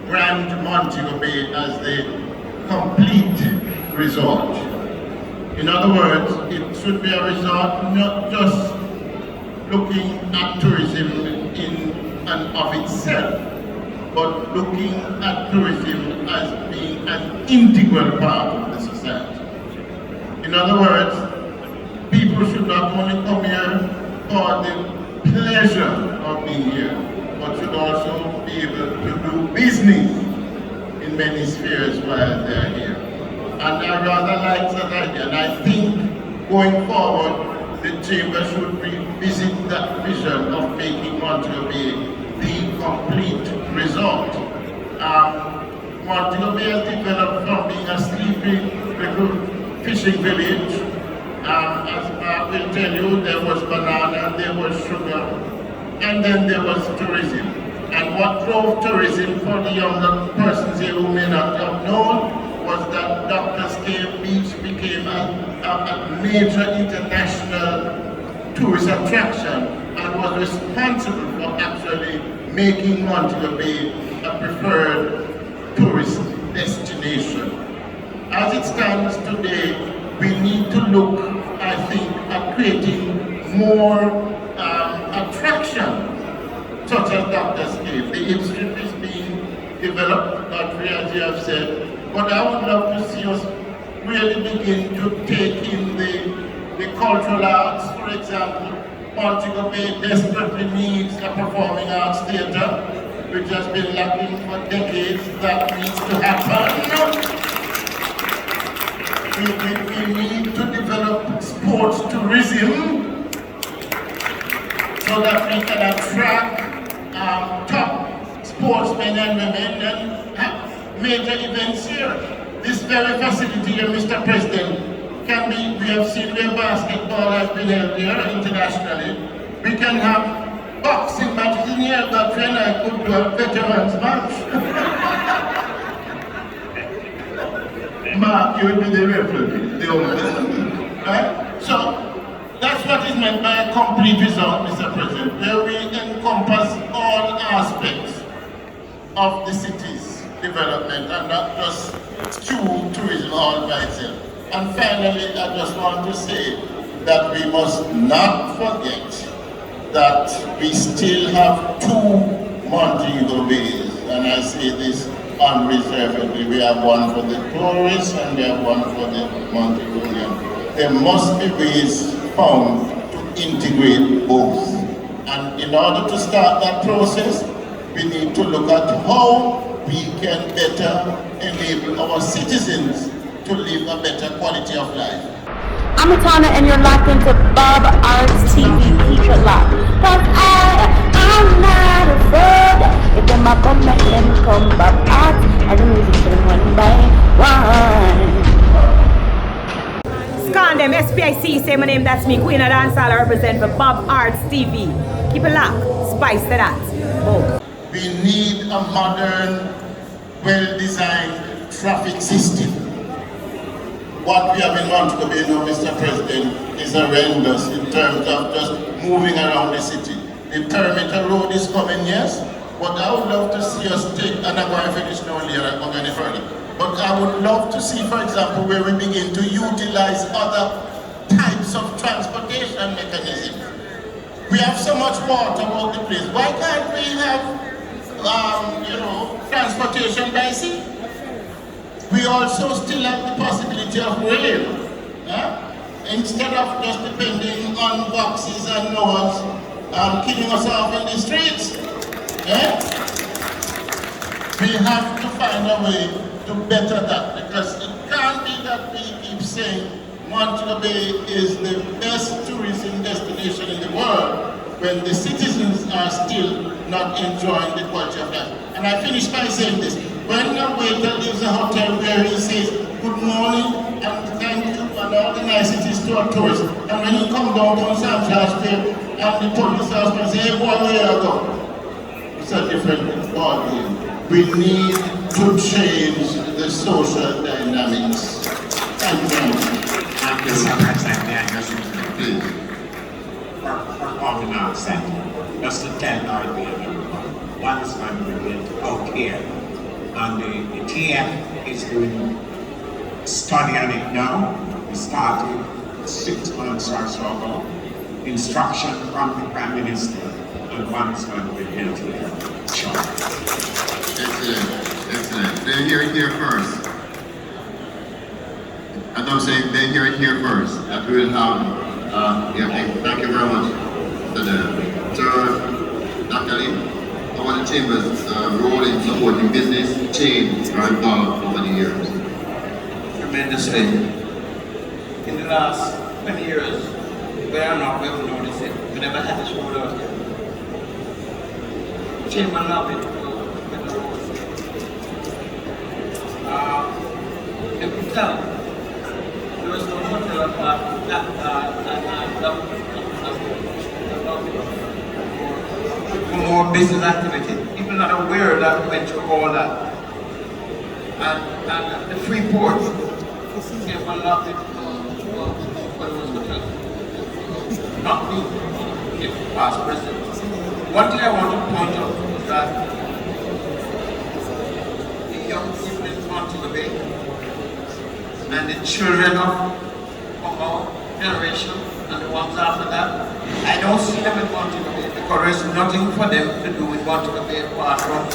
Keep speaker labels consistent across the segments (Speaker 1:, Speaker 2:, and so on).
Speaker 1: brand Montego Bay as the complete resort. In other words, it should be a resort not just looking at tourism in and of itself, but looking at tourism as being an integral part of the society. In other words, people should not only come here for the pleasure of being here, but should also be able to do business in many spheres while they're here. And I rather like that idea, and I think going forward, the Chamber should revisit that vision of making Montego Bay the complete resort. Montego Bay has developed from being a sleepy little fishing village. As I will tell you, there was banana, there was sugar, and then there was tourism. And what drove tourism for the younger persons here who may not have known was that Doctors Cave Beach became a major international tourist attraction and was responsible for actually making Montego Bay a preferred tourist destination. As it stands today, we need to look, I think, at creating more attraction, such as Doctors Cave. The Hip Strip is being developed, Godfrey, as you have said, but I would love to see us really begin to take in the cultural arts. For example, Montego Bay desperately needs a performing arts theatre, which has been lacking for decades. That needs to happen. We need to develop sports tourism so that we can attract top sportsmen and women and have major events here. This very facility here, Mr. President, can be, we have seen where basketball has been held here internationally. We can have boxing matches in here, that friend I could do a veterans match. Mark, you will be the referee, the owner. Right? So, that's what is meant by a complete result, Mr. President, where we encompass all aspects of the city's development and not just skew tourism all by itself. And finally, I just want to say that we must not forget that we still have two Montego Bays, and I say this unreservedly. We have one for the tourists and we have one for the Montegonian. There must be ways found to integrate both. And in order to start that process, we need to look at how we can better enable our citizens to live a better quality of life.
Speaker 2: I'm Atana and you're locked into Bob Arts TV. Keep it locked. Cause I'm not afraid. If them a come, let them come. Bob Arts, I do music for them one by one.
Speaker 3: Scan them, SPIC, say my name, that's me, Queen of Dancehall, I represent for Bob Arts TV. Keep it locked, spice to that. Boom.
Speaker 1: We need a modern, well-designed traffic system. What we have in Montego Bay now, Mr. President, is horrendous in terms of just moving around the city. The perimeter road is coming, yes, but I would love to see us take, and I'm going to finish now later, I'm not going any further, but I would love to see, for example, where we begin to utilize other types of transportation mechanisms. We have so much water about the place. Why can't we have transportation by sea? We also still have the possibility of rail. Instead of just depending on boxes and noise, killing us off in the streets. We have to find a way to better that, because it can't be that we keep saying Montego Bay is the best tourism destination in the world when the citizens are still not enjoying the quality of life. And I finish by saying this. When a waiter leaves a hotel where he says, good morning and thank you and all the niceties to our tourists, and when he comes down to St. Charles Square and the police officer says, hey boy, where you go? It's a different ball game. We need to change the social dynamics. Thank you very much.
Speaker 4: Thank you so much, please. For walking out Saturday, just to tell our idea everyone, one is going to be out here And the TF is doing study on it now. We started 6 months or so ago. Instruction from the Prime Minister, and one is going to be built here. Sure.
Speaker 5: Excellent. They hear it here first. As I'm saying, they hear it here first. That we will have, thank you very much. So, Dr. Lee, how are the Chamber's role in supporting business change or evolved over the years?
Speaker 6: Tremendously. In the last 20 years, we have noticed it. We never had this road out here. Chairman loved it. You could tell there was no hotel for more business activity. People not aware that we went through all that. And the free port, Chairman loved it. But it was hotel. Not me, the past president. One thing I want to point out is that the young people in Montego Bay and the children of our generation and the ones after that, I don't see them in Montego Bay because there's nothing for them to do in Montego Bay apart from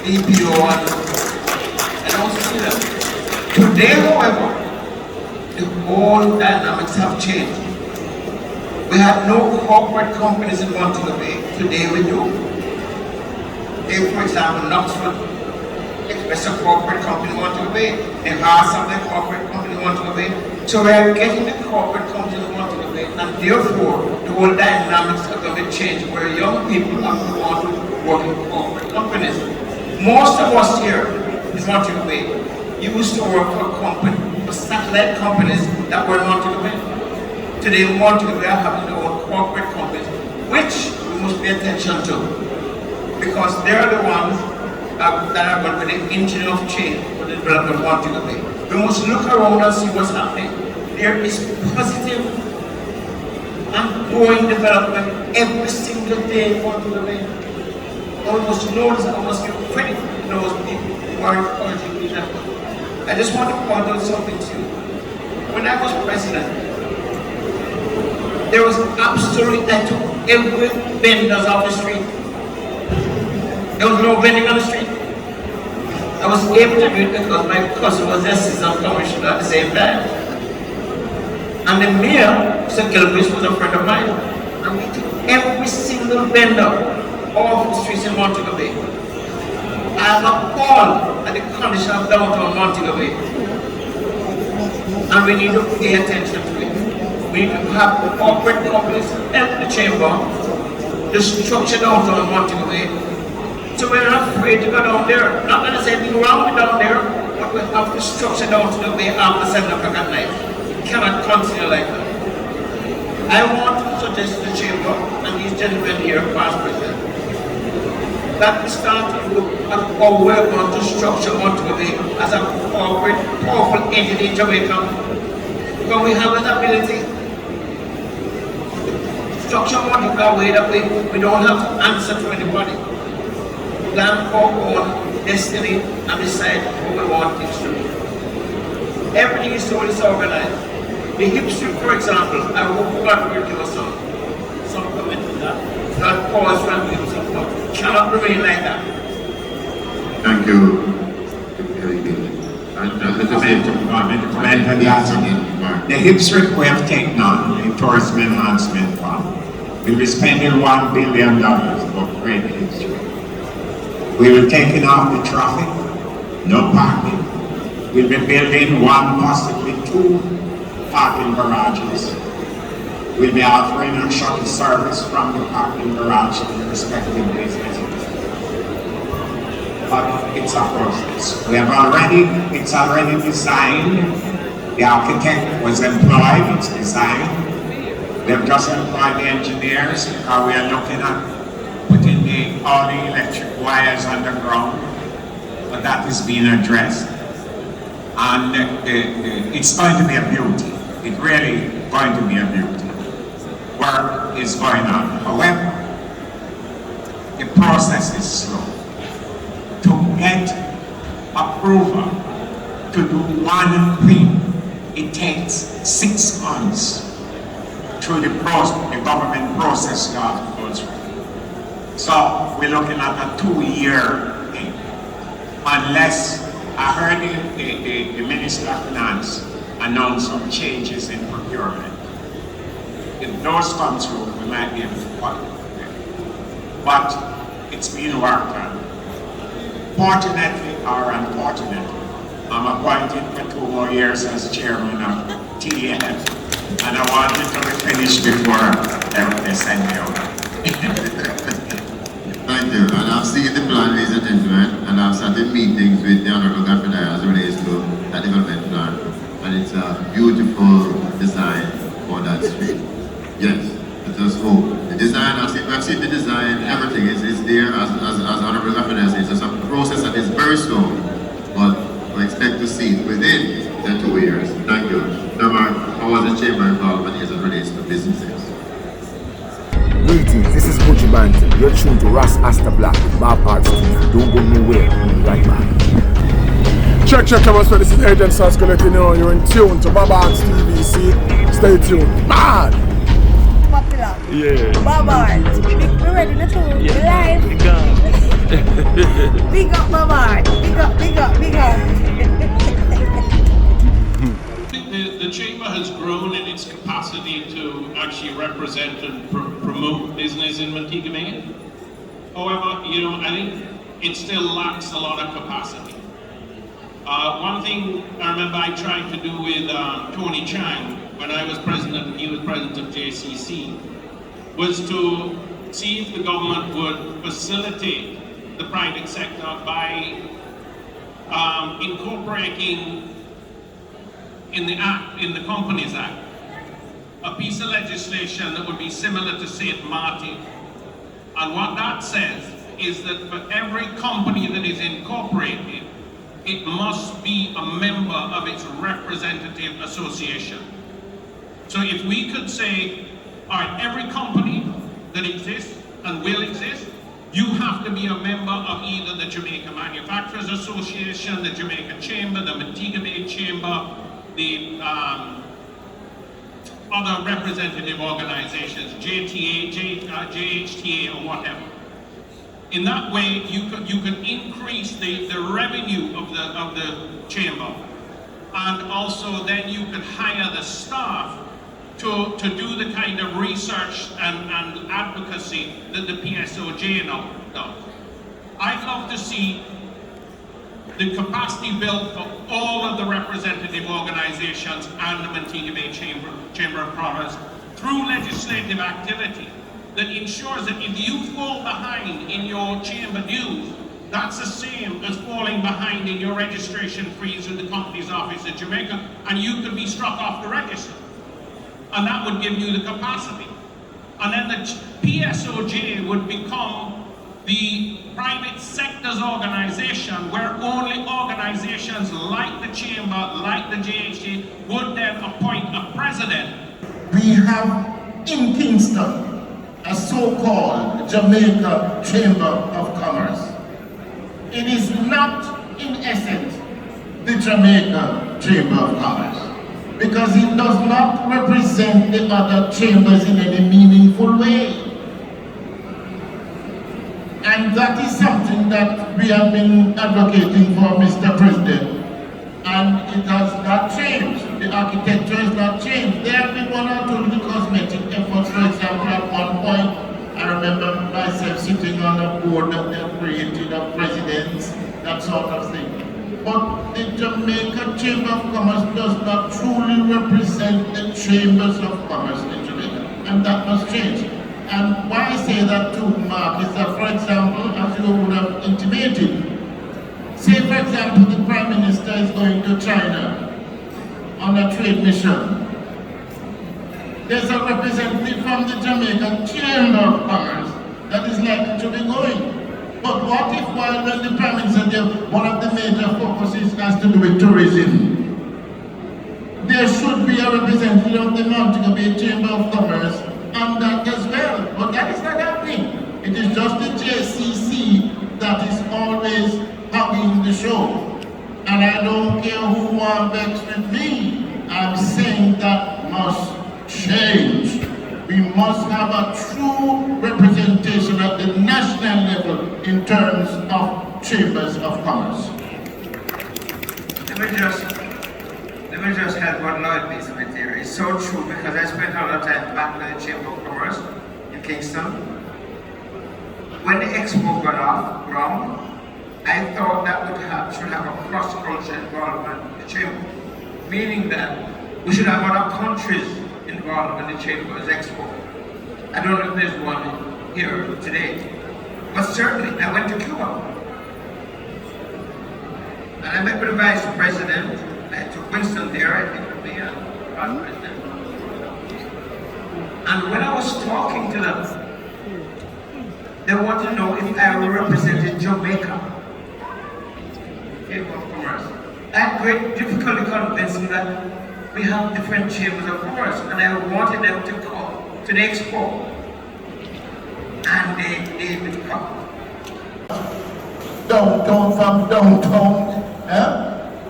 Speaker 6: BPO and I don't see them. Today, however, the whole dynamics have changed. We have no corporate companies in Montego Bay. Today we do. Take, for example, Knoxville Express, a corporate company in Montego Bay. They are some of the corporate company in Montego Bay. So we are getting the corporate companies in Montego Bay, and therefore the whole dynamics are going to change where young people are going to want to work in corporate companies. Most of us here in Montego Bay used to work for satellite companies that were in Montego Bay. Today we want to be having our own corporate companies, which we must pay attention to, because they are the ones that are going to be the engine of change for the development of Montego Bay. We must look around and see what's happening. There is positive and growing development every single day in Montego Bay. And we must notice and we must give credit to those people who are encouraging these efforts. I just want to point out something to you. When I was president, there was absolutely, I took every vendors off the street. There was no vending on the street. I was able to do it because my cousin was the assistant commissioner at the same time. And the mayor, Mr. Gilchrist, was a friend of mine. And we took every single vendor off the streets in Montego Bay. I am appalled at the condition of downtown Montego Bay. And we need to pay attention to it. We need to have the corporate companies help the chamber to structure downtown Montego Bay. So we're not afraid to go down there. Not going to say anything wrong with down there, but we have to structure down to the bay after 7 o'clock at night. It cannot continue like that. I want to suggest to the chamber and these gentlemen here, past president, that we start to look at how we're going to structure Montego Bay as a corporate, powerful entity in Jamaica. Because we have an ability. Structure Montego Bay that we don't have to answer to anybody. Plan for our own destiny and decide what we want things to be. Everything is so disorganized. The history, for example, I hope God will give us some comment to that. That pause from him, it cannot remain like that.
Speaker 5: Thank you.
Speaker 4: The history we have taken on the Tourism Enhancement Fund. We'll be spending $1 billion to upgrade the history. We will take it off the traffic, no parking. We'll be building 1, possibly 2 parking garages. We'll be offering a shuttle service from the parking garage to the respective businesses. But it's a process. It's already designed. The architect was employed, it's designed. They've just employed the engineers, because we are looking at putting all the electric wires underground, but that is being addressed. And it's going to be a beauty. It's really going to be a beauty. Work is going on. However, the process is slow. To get approval to do one thing, it takes 6 months through the government process you have to go through. So we're looking at a 2-year thing. Unless I heard the Minister of Finance announce some changes in procurement. If those come through, we might be able to qualify. But it's been worked on. Fortunately or unfortunately, I'm appointed for 2 more years as chairman of TDF, and I want it to be finished before they send me over.
Speaker 5: Thank you. And I've seen the plan, ladies and gentlemen, and I've started meetings with the Honorable Governor as it relates to that development plan. And it's a beautiful design for that street. Yes, let us hope. The design, I've seen the design, everything is there, as Honorable Governor says. It's a process that is very slow, but we expect to see it within the 2 years. Thank you. Now, how was the chamber involvement as it relates to businesses?
Speaker 7: Greetings, this is Gucci Banton. You're tuned to Ras Asta Black with Bob Arts TV. Don't go nowhere, we'll be right back.
Speaker 8: Check, Thomas, this is Agent Sasko letting you know you're in tune to Bob Arts TV. See, stay tuned. Mad!
Speaker 2: Popular.
Speaker 8: Yeah.
Speaker 2: Bob Arts. We're ready to tune. We're live. Big up Bob Arts. Big up.
Speaker 9: The chamber has grown in its capacity to actually represent and promote business in Montego Bay. However, I think it still lacks a lot of capacity. One thing I remember I tried to do with Tony Chang when I was president and he was president of JCC was to see if the government would facilitate the private sector by incorporating in the Companies Act, a piece of legislation that would be similar to St. Martin. And what that says is that for every company that is incorporated, it must be a member of its representative association. So if we could say, all right, every company that exists and will exist, you have to be a member of either the Jamaica Manufacturers Association, the Jamaica Chamber, the Montego Bay Chamber, the other representative organizations, JHTA or whatever. In that way, you could increase the revenue of the chamber, and also then you could hire the staff to do the kind of research and advocacy that the PSOJ now does. I'd love to see the capacity built for all of the representative organizations and the Montego Bay Chamber of Commerce through legislative activity that ensures that if you fall behind in your chamber dues, that's the same as falling behind in your registration fees with the Companies Office in Jamaica, and you could be struck off the register. And that would give you the capacity. And then the PSOJ would become the private sector's organization where only organizations like the Chamber, like the JHA, would then appoint a president.
Speaker 1: We have in Kingston a so-called Jamaica Chamber of Commerce. It is not, in essence, the Jamaica Chamber of Commerce, because it does not represent the other chambers in any meaningful way. And that is something that we have been advocating for, Mr. President. And it has not changed. The architecture has not changed. There have been one or two little cosmetic efforts. For example, at one point, I remember myself sitting on a board that they have created of presidents, that sort of thing. But the Jamaica Chamber of Commerce does not truly represent the chambers of commerce in Jamaica. And that must change. And why I say that too, Mark, is that, for example, as you would have intimated, say, for example, the Prime Minister is going to China on a trade mission. There's a representative from the Jamaica Chamber of Commerce that is likely to be going. But what if while when the Prime Minister there, one of the major focuses has to do with tourism? There should be a representative of the Montego Bay Chamber of Commerce on that as well, but that is not happening. It is just the JCC that is always hugging the show. And I don't care who wants vex with me. I'm saying that must change. We must have a true representation at the national level in terms of chambers of commerce.
Speaker 6: Let me just help what Lloyd makes of it there. It's so true because I spent a lot of time back in the Chamber of Commerce in Kingston. When the Expo got off wrong, I thought that should have a cross-cultural involvement in the Chamber, meaning that we should have other countries involved in the Chamber's Expo. I don't know if there's one here today, but certainly I went to Cuba. And I met with the Vice President. I took Winston there, I think, with me and Vice President. And when I was talking to them, they wanted to know if I represented Jamaica. Chamber of Commerce. I had great difficulty convincing that we have different chambers of commerce, and I wanted them to come to the Expo. And they did come.
Speaker 1: Downtown from downtown,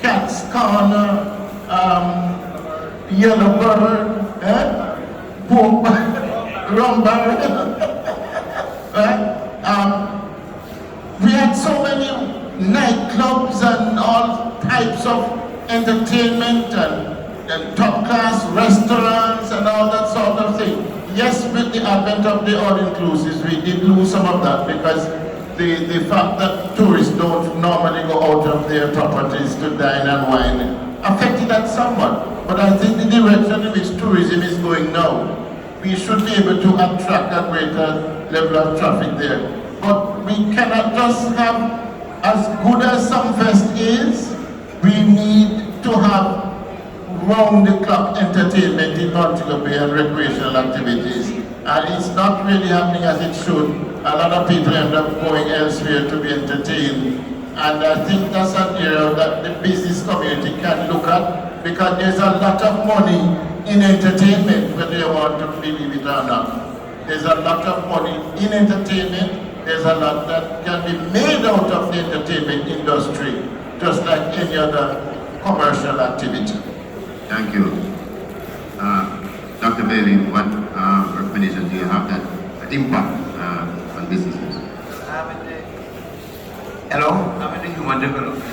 Speaker 1: Cat's Corner, Yellow Bird, Boom, Rumba. We had so many nightclubs and all types of entertainment and top-class restaurants and all that sort of thing. Yes, with the advent of the all-inclusives, we did lose some of that because the fact that tourists don't normally go out of their properties to dine and wine affected that somewhat. But I think the direction in which tourism is going now, we should be able to attract a greater level of traffic there. But we cannot just have, as good as Sumfest is, we need to have round-the-clock entertainment in Montego Bay and recreational activities. And it's not really happening as it should. A lot of people end up going elsewhere to be entertained. And I think that's an area that the business community can look at because there's a lot of money in entertainment, whether you want to believe it or not. There's a lot of money in entertainment. There's a lot that can be made out of the entertainment industry, just like any other commercial activity.
Speaker 5: Thank you. Dr. Bailey, what recommendation do you have that impact on businesses?
Speaker 6: Hello, I'm in the human development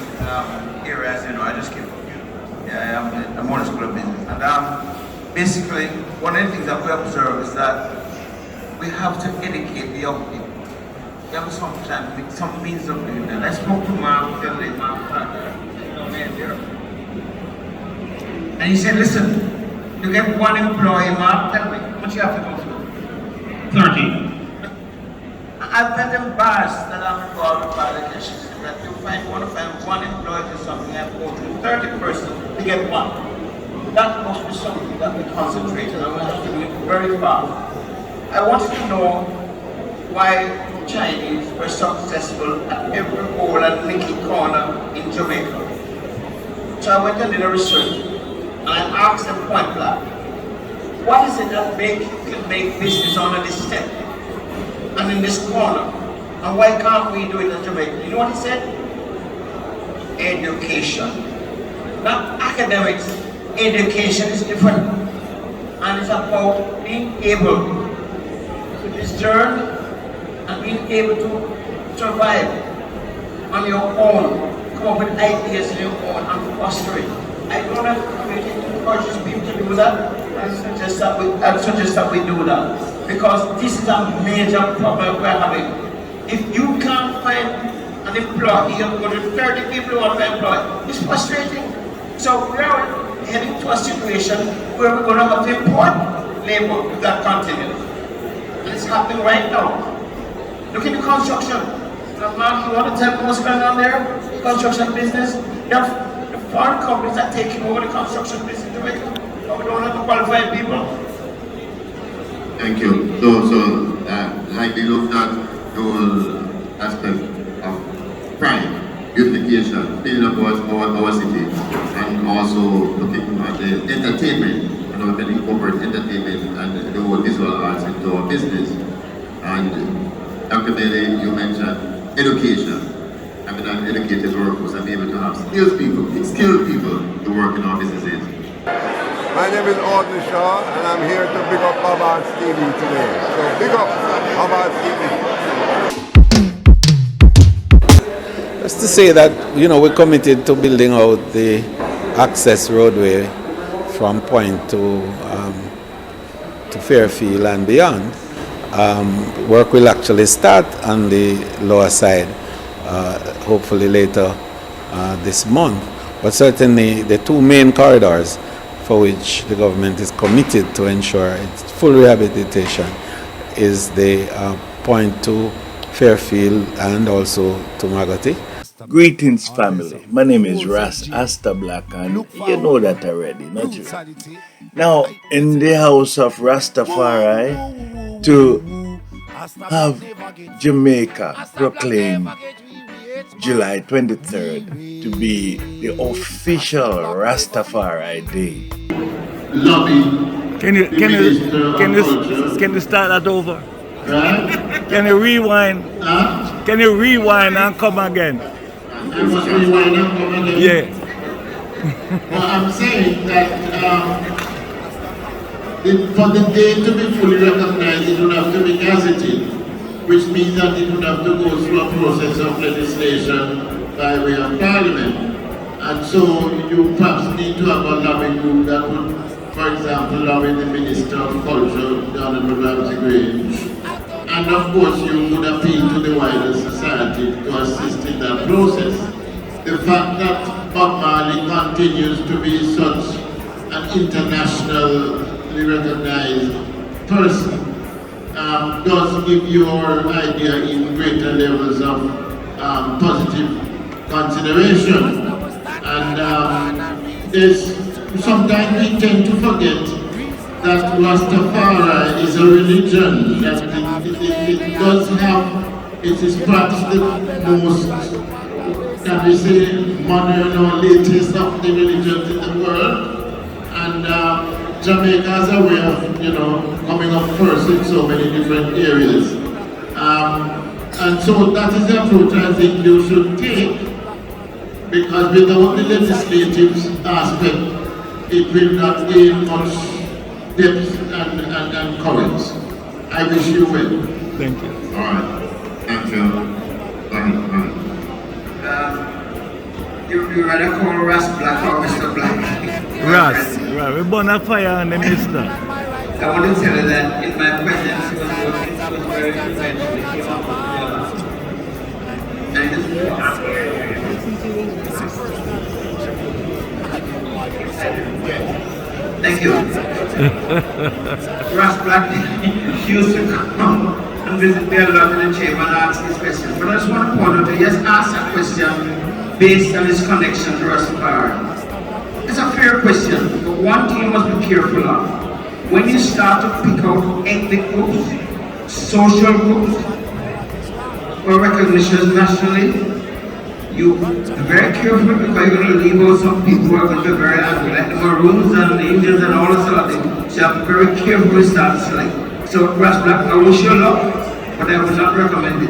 Speaker 6: area, as you know, I just came from I'm on the School of Business. And basically, one of the things that we observe is that we have to educate the young people. We have some means of doing that. I spoke to Mark the other day, Mark Carter, there. And he said, listen, you get one employee, Mark, tell me, how much you have to go through?
Speaker 9: 30.
Speaker 6: I've been embarrassed that I'm involved with qualifications that you want to find one employee to something, I have to go through 30 persons to get one. That must be something that we concentrate on, and we have to do it very fast. I wanted to know why Chinese were successful at every hole and nicky corner in Jamaica. So I went and did a research, and I asked them point blank, what is it that can make business under this step and in this corner? And why can't we do it in Jamaica? You know what he said? Education. Not academics. Education is different. And it's about being able to discern and being able to survive on your own. Come up with ideas on your own and foster it. I don't have to encourage people to do that. I suggest that we do that. Because this is a major problem we're having. If you can't find an employee, you go to 30 people who want to employ, it's frustrating. So we are heading to a situation where we're going to have to import labor if that continues. And it's happening right now. Look at the construction. Mark, you want to tell me what's going on there? Construction business. You have the foreign companies that are taking over the construction business in Jamaica. But we don't have the qualified people.
Speaker 5: Thank you. So like we looked at the whole aspect of crime, beautification, building up our city, and also looking at the entertainment, and we can incorporate entertainment and the whole visual arts into our business. And Dr. Bailey, you mentioned education. I'm an educated workforce. I'm able to have skilled people to work in our businesses.
Speaker 10: My name is Audley Shaw, and I'm here to big up Bob Arts TV today. So big up Bob Arts TV.
Speaker 11: Just to say that, we're committed to building out the access roadway from Point to Fairfield and beyond. Work will actually start on the lower side, hopefully later this month. But certainly the two main corridors for which the government is committed to ensure its full rehabilitation is the Point to Fairfield and also to Magoti.
Speaker 12: Greetings, family. My name is Ras Asta Black, and you know that already, not you? Now, in the house of Rastafari, to have Jamaica proclaim July 23rd to be the official Rastafari Day.
Speaker 13: Can you start that over? Can you rewind? Can you rewind and come again?
Speaker 1: I must rewind and come again?
Speaker 13: Yeah.
Speaker 1: Well, I'm saying that for the day to be fully recognized, it would have to be gazetted, which means that it would have to go through a process of legislation by way of Parliament. And so you perhaps need to have a lobbying group that would, for example, lobby the Minister of Culture, the Honourable Ramsey Grange. And of course you would appeal to the wider society to assist in that process. The fact that Bob Marley continues to be such an internationally recognized person does give your idea in greater levels of positive consideration. And sometimes we tend to forget that Rastafari is a religion, that it is perhaps the most, can we say, modern or latest of the religions in the world. And Jamaica has a way of, coming up first in so many different areas. And so that is the approach I think you should take, because without the legislative aspect, it will not gain much depth and courage. I wish you well.
Speaker 13: Thank you.
Speaker 5: All right. Thank you.
Speaker 6: You rather call Ras Black or Mr. Black?
Speaker 13: Ras, we burn a fire on the mister.
Speaker 6: I want to tell you that in my presence, it was very eventually came up with Thank you. Ras Black used to come and visit me a lot in the chamber and ask these questions. But I just want to point out that he has asked a question based on his connection to Rastafari. It's a fair question, but one thing you must be careful of. When you start to pick out ethnic groups, social groups, or recognitions nationally, you be very careful, because you're going to leave out some people who are going to be very angry, like the Maroons and the Indians and all that sort of thing. So you have to be very careful when you start to select. So Ras Black, I wish you luck, but I would not recommend it.